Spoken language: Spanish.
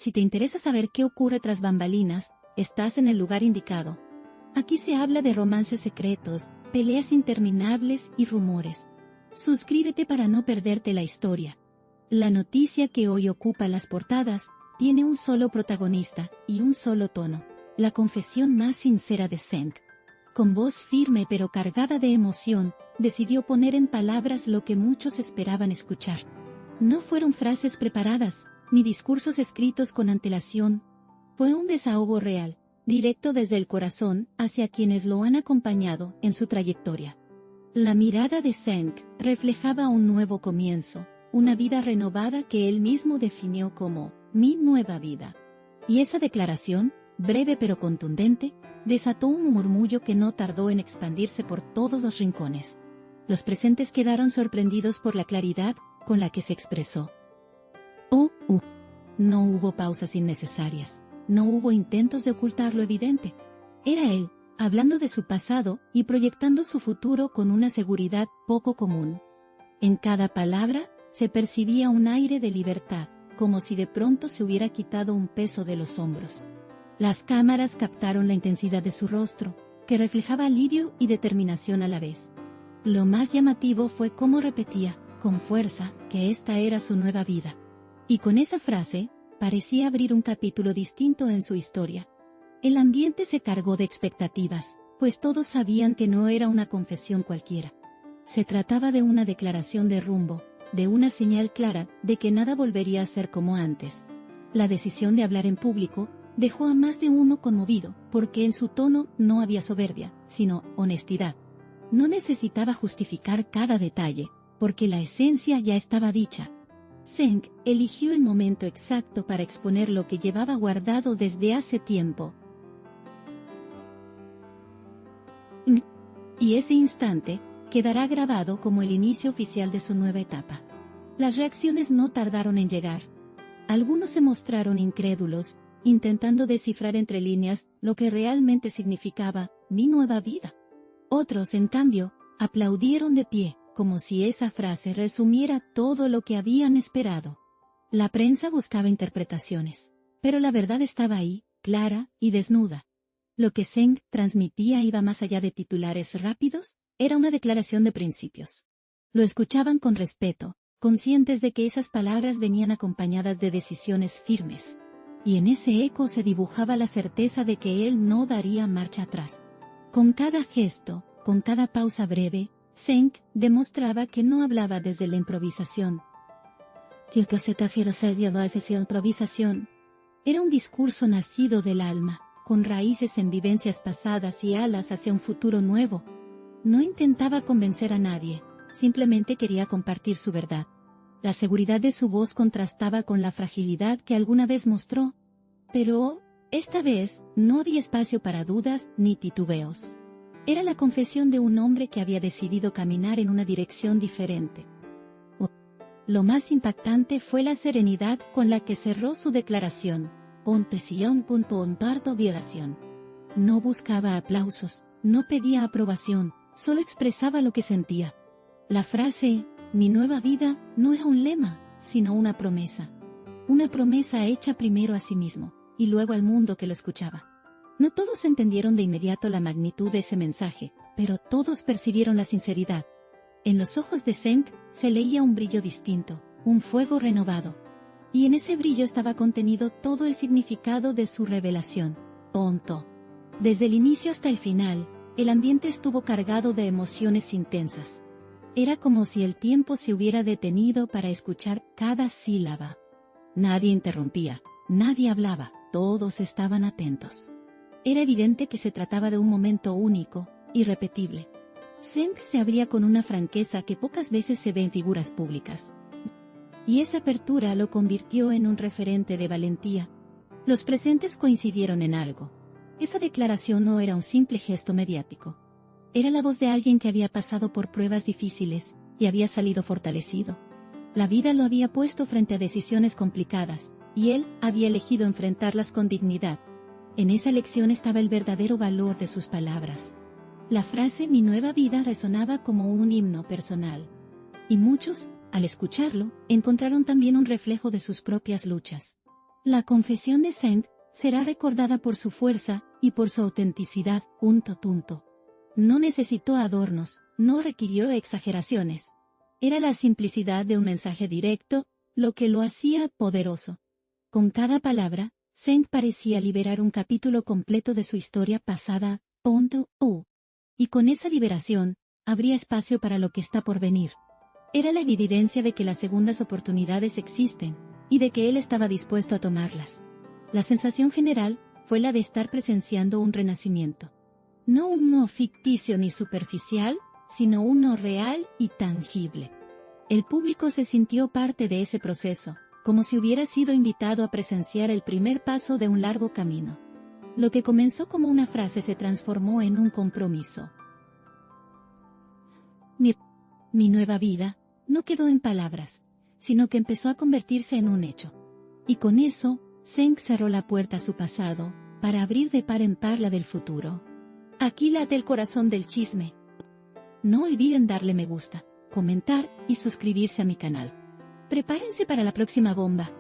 Si te interesa saber qué ocurre tras bambalinas, estás en el lugar indicado. Aquí se habla de romances secretos, peleas interminables y rumores. Suscríbete para no perderte la historia. La noticia que hoy ocupa las portadas tiene un solo protagonista y un solo tono: la confesión más sincera de Zeng. Con voz firme pero cargada de emoción, decidió poner en palabras lo que muchos esperaban escuchar. No fueron frases preparadas, ni discursos escritos con antelación. Fue un desahogo real, directo desde el corazón hacia quienes lo han acompañado en su trayectoria. La mirada de Zeng reflejaba un nuevo comienzo, una vida renovada que él mismo definió como mi nueva vida. Y esa declaración, breve pero contundente, desató un murmullo que no tardó en expandirse por todos los rincones. Los presentes quedaron sorprendidos por la claridad con la que se expresó. No hubo pausas innecesarias, no hubo intentos de ocultar lo evidente. Era él, hablando de su pasado y proyectando su futuro con una seguridad poco común. En cada palabra se percibía un aire de libertad, como si de pronto se hubiera quitado un peso de los hombros. Las cámaras captaron la intensidad de su rostro, que reflejaba alivio y determinación a la vez. Lo más llamativo fue cómo repetía, con fuerza, que esta era su nueva vida. Y con esa frase, parecía abrir un capítulo distinto en su historia. El ambiente se cargó de expectativas, pues todos sabían que no era una confesión cualquiera. Se trataba de una declaración de rumbo, de una señal clara de que nada volvería a ser como antes. La decisión de hablar en público dejó a más de uno conmovido, porque en su tono no había soberbia, sino honestidad. No necesitaba justificar cada detalle, porque la esencia ya estaba dicha. Zeng eligió el momento exacto para exponer lo que llevaba guardado desde hace tiempo. Y ese instante quedará grabado como el inicio oficial de su nueva etapa. Las reacciones no tardaron en llegar. Algunos se mostraron incrédulos, intentando descifrar entre líneas lo que realmente significaba mi nueva vida. Otros, en cambio, aplaudieron de pie, como si esa frase resumiera todo lo que habían esperado. La prensa buscaba interpretaciones, pero la verdad estaba ahí, clara y desnuda. Lo que Zeng transmitía iba más allá de titulares rápidos, era una declaración de principios. Lo escuchaban con respeto, conscientes de que esas palabras venían acompañadas de decisiones firmes. Y en ese eco se dibujaba la certeza de que él no daría marcha atrás. Con cada gesto, con cada pausa breve, Zeng demostraba que no hablaba desde la improvisación. Improvisación. Era un discurso nacido del alma, con raíces en vivencias pasadas y alas hacia un futuro nuevo. No intentaba convencer a nadie, simplemente quería compartir su verdad. La seguridad de su voz contrastaba con la fragilidad que alguna vez mostró. Pero, esta vez, no había espacio para dudas ni titubeos. Era la confesión de un hombre que había decidido caminar en una dirección diferente. Lo más impactante fue la serenidad con la que cerró su declaración. No buscaba aplausos, no pedía aprobación, solo expresaba lo que sentía. La frase, mi nueva vida, no era un lema, sino una promesa. Una promesa hecha primero a sí mismo, y luego al mundo que lo escuchaba. No todos entendieron de inmediato la magnitud de ese mensaje, pero todos percibieron la sinceridad. En los ojos de Zeng se leía un brillo distinto, un fuego renovado. Y en ese brillo estaba contenido todo el significado de su revelación. Desde el inicio hasta el final, el ambiente estuvo cargado de emociones intensas. Era como si el tiempo se hubiera detenido para escuchar cada sílaba. Nadie interrumpía, nadie hablaba, todos estaban atentos. Era evidente que se trataba de un momento único, irrepetible. Zeng se abría con una franqueza que pocas veces se ve en figuras públicas. Y esa apertura lo convirtió en un referente de valentía. Los presentes coincidieron en algo. Esa declaración no era un simple gesto mediático. Era la voz de alguien que había pasado por pruebas difíciles, y había salido fortalecido. La vida lo había puesto frente a decisiones complicadas, y él había elegido enfrentarlas con dignidad. En esa elección estaba el verdadero valor de sus palabras. La frase "mi nueva vida" resonaba como un himno personal. Y muchos, al escucharlo, encontraron también un reflejo de sus propias luchas. La confesión de Zeng será recordada por su fuerza y por su autenticidad. No necesitó adornos, no requirió exageraciones. Era la simplicidad de un mensaje directo, lo que lo hacía poderoso. Con cada palabra, Zeng parecía liberar un capítulo completo de su historia pasada. Y con esa liberación, habría espacio para lo que está por venir. Era la evidencia de que las segundas oportunidades existen, y de que él estaba dispuesto a tomarlas. La sensación general fue la de estar presenciando un renacimiento. No uno ficticio ni superficial, sino uno real y tangible. El público se sintió parte de ese proceso, como si hubiera sido invitado a presenciar el primer paso de un largo camino. Lo que comenzó como una frase se transformó en un compromiso. Mi nueva vida no quedó en palabras, sino que empezó a convertirse en un hecho. Y con eso, Zeng cerró la puerta a su pasado, para abrir de par en par la del futuro. Aquí late el corazón del chisme. No olviden darle me gusta, comentar y suscribirse a mi canal. Prepárense para la próxima bomba.